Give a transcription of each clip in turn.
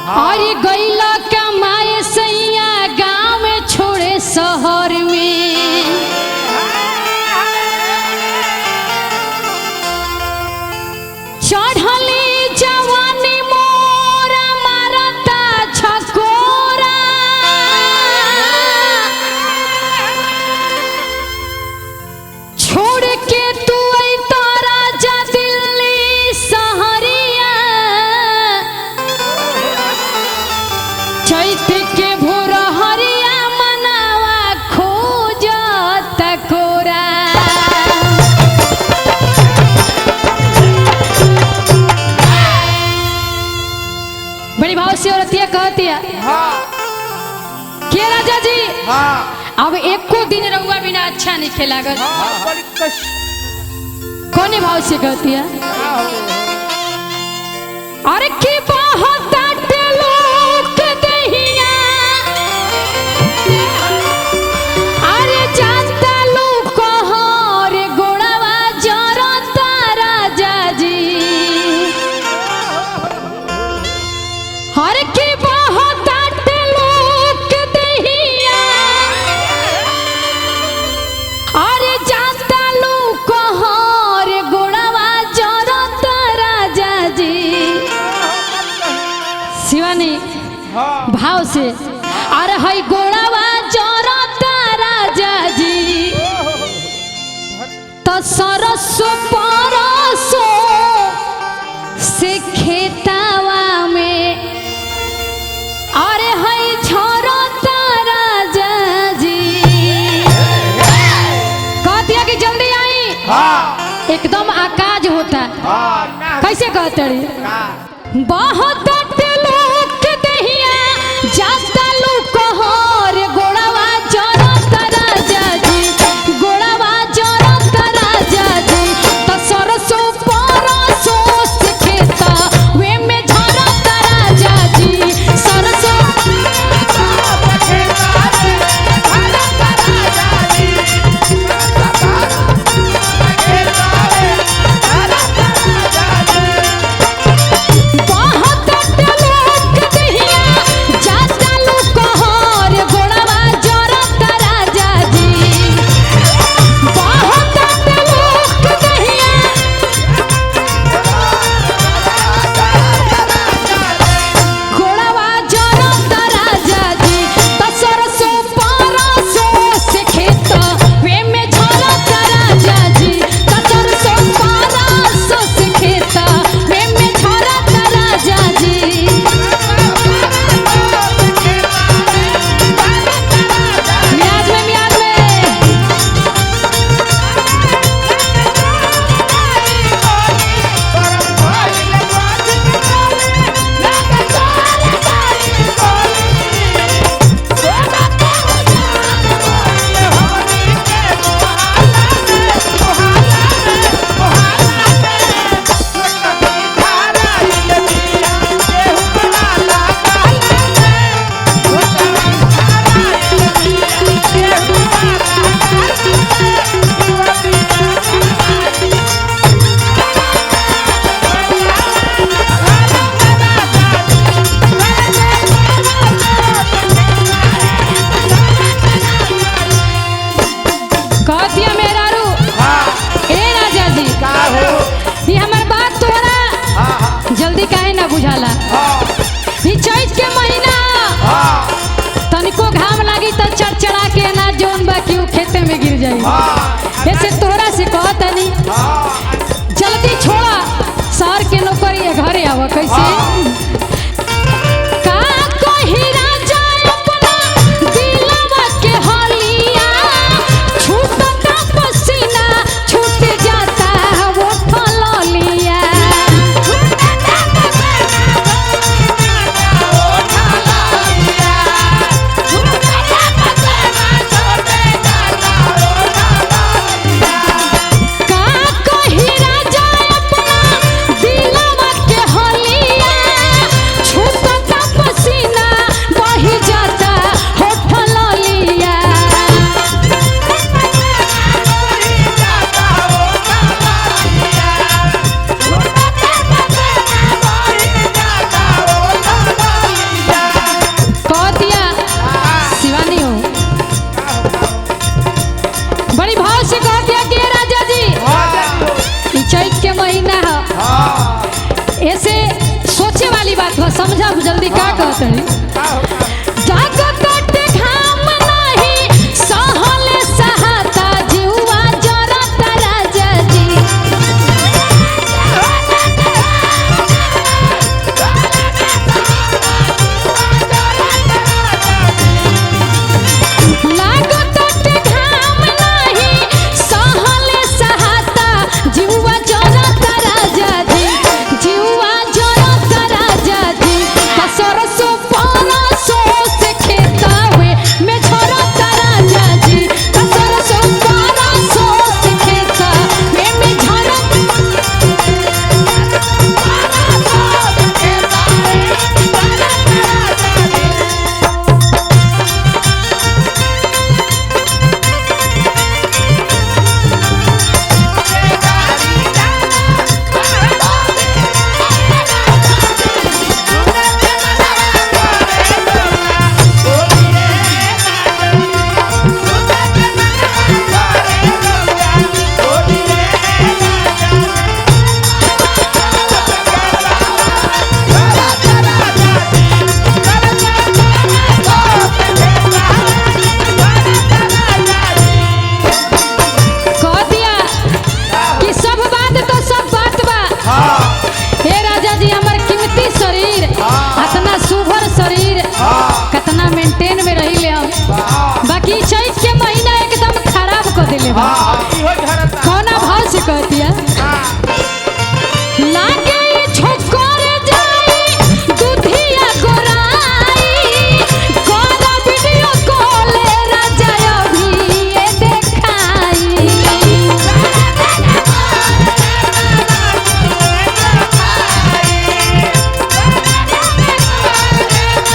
और गैला कमाए सैया गाँव में छोड़े शहर में। चढ़ली जवानी मोरा मारता छकोरा, छोड़ के तू तो राजा दिल्ली सहरिया, चैत के भोर हरिया मनावा खोज तकोरा। बड़ी भाव से औरतिया कहती है के राजा जी अब एको दिन रहुआ बिना अच्छा नहीं खेला गल। कौन भाव से कहती है अरे की बहुत लोग दहिया, अरे जानता लोग कहर गोड़वा जरता राजा जी। हर की बहुत लोग दहिया, अरे जानता लोग कहर गोड़वा जरता राजा जी। शिवानी भाव से अरे हई गोड़वा जरता राजा जी, तो सरसो परसो से खेतावा में, अरे हई झरता राजा जी। कहतिया कि जल्दी आई एकदम आकाज होता। कैसे कहते बहुत लोग दहिया जाता लोग कहर गोड़वा जरता राजा जी, गोड़वा जरता राजा जी। तो सरसो परसो से खेता वे में झरता राजा जी, सरसो बहुत लोग दहिया जाता लोग कहर गोड़वा जरता राजा जी। बहुत लोग दहिया गोड़वा जरता राजा जी, तो सरसो परसो से खेत वे में झरता राजा जी, तो सरसो परसो से खेत वे में झरता राजा जी। म्याद में म्याद में कहतिया मेरा रू ए राजा जी, ये हमार बात तोरा जल्दी काहे ना बुझाला। ई चैत के महीना तनिको घाम लागी तो चढ़चढ़ा के ना जोन बाकी उ खेते में गिर जाई। ऐसे तोरा से कहतनी जल्दी छोड़ा शहर के नौकरी है घरे आवा। कैसे का कही राजा अपना दिलवा के हलिया, छूटता पसीना छूट जाता वो फललिया। का कही राजा अपना दिलवा के हलिया, बात बा समझा जल्दी का कहत है जागो तटे घाम नहीं सहले सहाता जीवा जरत राजा जी लागो तटे घाम नहीं सहले सहाता जीवा जरत राजा जी जीवा जरत राजा जी कसरसो परसो से खेता हुए मैं झरत राजा जी कसरसो परसो से खेता मैं झरत कह दिया कि सब बात तो सब बात बा हे राजा जी हमर कीमती शरीर इतना सुभर शरीर कितना मेंटेन में रही ले हम बाकी चैत के महीना एकदम खराब कर देले बा कौना भाव से कहती है लागे ई छोकर जाई दुधिया गोराई कोना वीडियो कॉल राजा अभी ये देखाई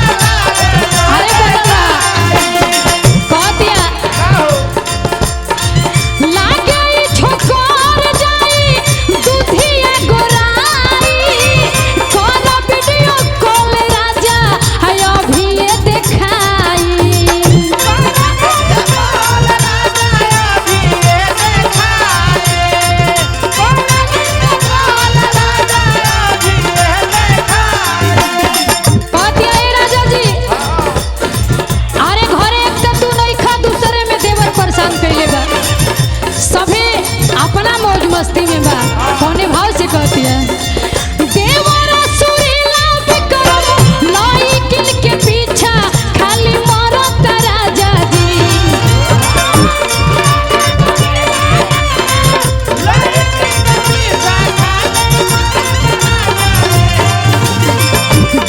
अरे बदला कह दिया लागे ई छोकर जाई दुधिया गोराई कोना वीडियो कॉल राजा है अभी ये देखाई कहती है राजा जी अरे घरे एक तो तू नहीं खा दूसरे में देवर परेशान कैले बा सभे अपना मौज मस्ती में बा कौने भाव से कहती है देवर सुरीला विक्रम लाई किल के पीछा खाली मरत राजा जी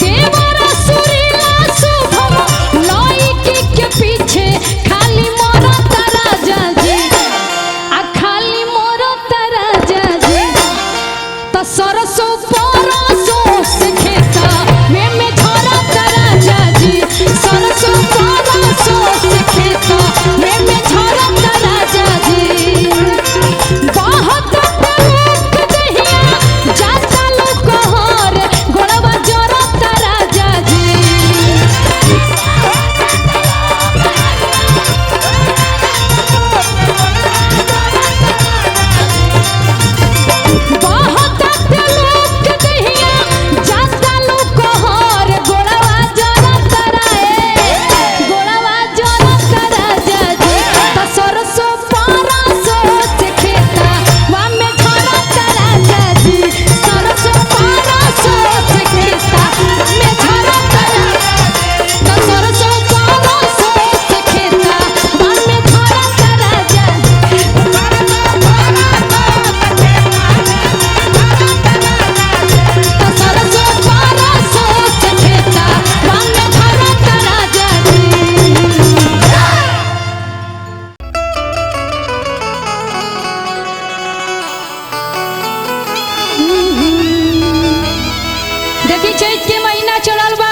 देवर सुरीला शुभम लौकी के पीछे खाली मरत राजा जी आ खाली मरत राजा जी त सरसो परसो से खेता में झरत राजा जी सरसो परसो से खेता में झरत राजा जी बहुत लोग दहिया जाता लोग हर गोड़वा जरत राजा जी बहुत लोग दहिया जाता लोग हर गोड़वा जरत गोड़वा जरत राजा जी त सरसो परसो से खेता वा में झरत राजा जी सरसो परसो से खेता में झरत त सरसो परसो से खेता वा में झरत राजा त सरसो परसो से खेता वा में झरत राजा जी देखी चैत के महीना चढ़ल बा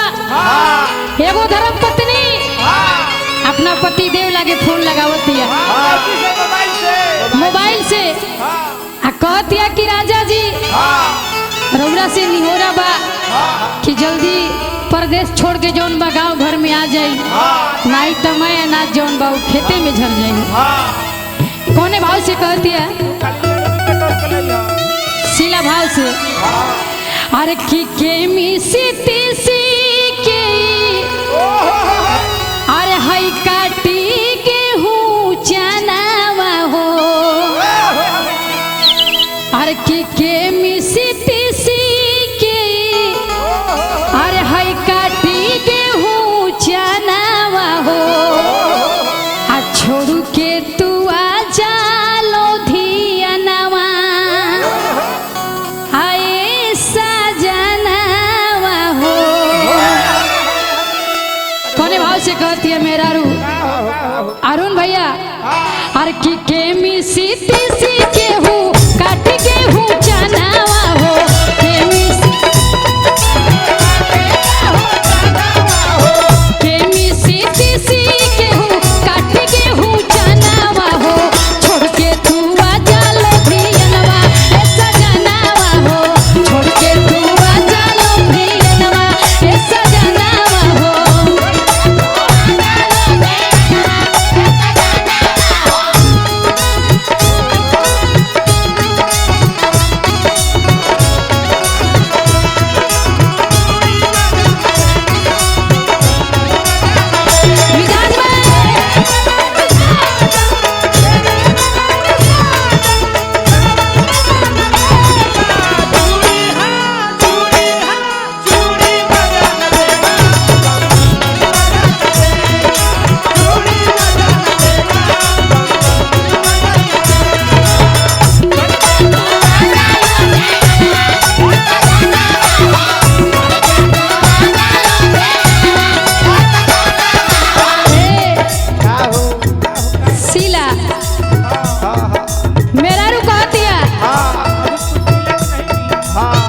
एगो धर्म पत्नी अपना पति देव लागे फोन लगावत दिया मोबाइल से आ कहतिया कि राजा जी रउरा से निहोरा बा कि जल्दी परदेश छोड़ के जौन बा गाँव घर में आ जाई नहीं तो मैं अनाज जौन बा उ खेते में झर जाई कौने भाव से कहती है शीला भाव से अरे के मिसी तीसी के अरे हई काटी गेहूं चनावा हो अरे के मिसी तीसी के अरे हई काटी गेहूं चनावा हो आ छोड़ू के तू आ जालो धियनवा आए सजनवा हो। कोने भाव से कहती है मेरा रू अरुण भैया अरे के मिसी तीसी गेहूं काट गेहूं चनावा हो के मिसी तीसी गेहूं काट गेहूं चनावा हो छोड़ के तू आ जालो धियनवा ए सजनवा हो छोड़ के तू आ जालो धियनवा ए सजनवा हो। मिजाज शीला मेरा रू कहती है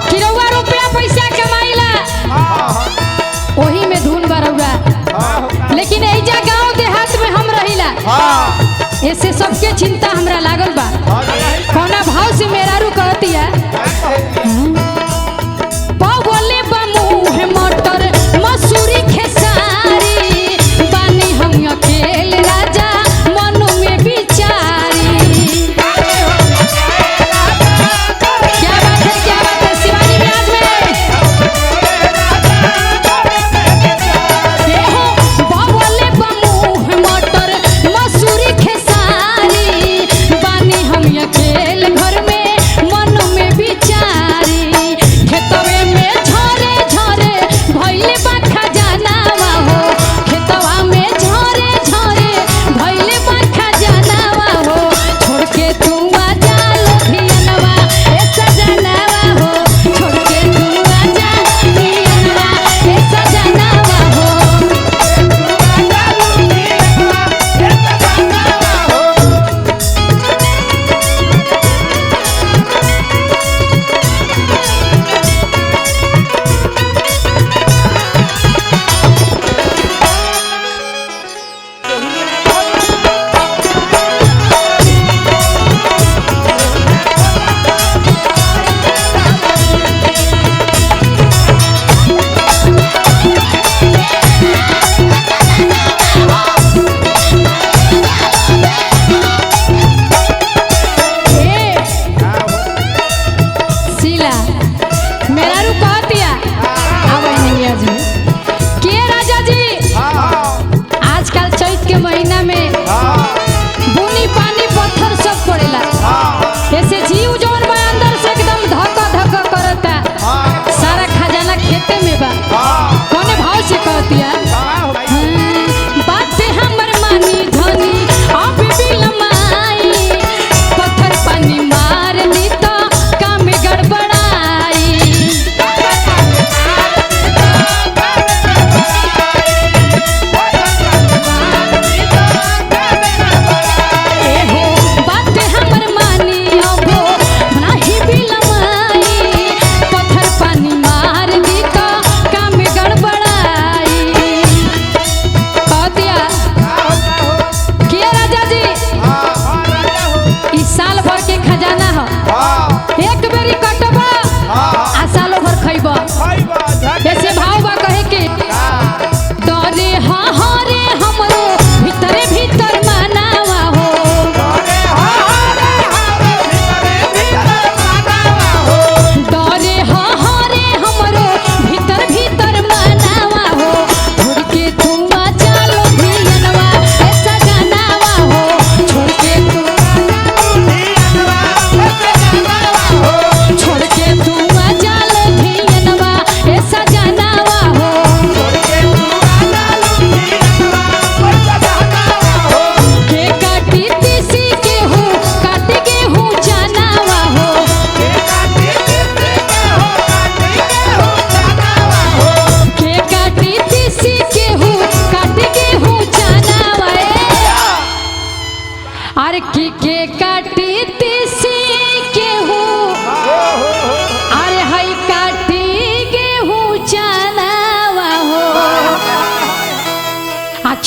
कि रउआ रुपया पैसा कमाइला ओही में धुन बरौरा लेकिन एजा गांव देहात में हम रहिला ऐसे सबके चिंता हमरा लागल बा कौना भाव से मेरा रू कहती है पगले बमुह मटर मसूरी खेसारी बानी हम अकेले राजा मनु में बिचारी। क्या बात है शिवानी ब्याज में देखो पगले बमुह मटर मसूरी खेसारी बानी हम अकेले घर में मनु में बिचारी।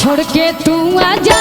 छोड़ के तू आजा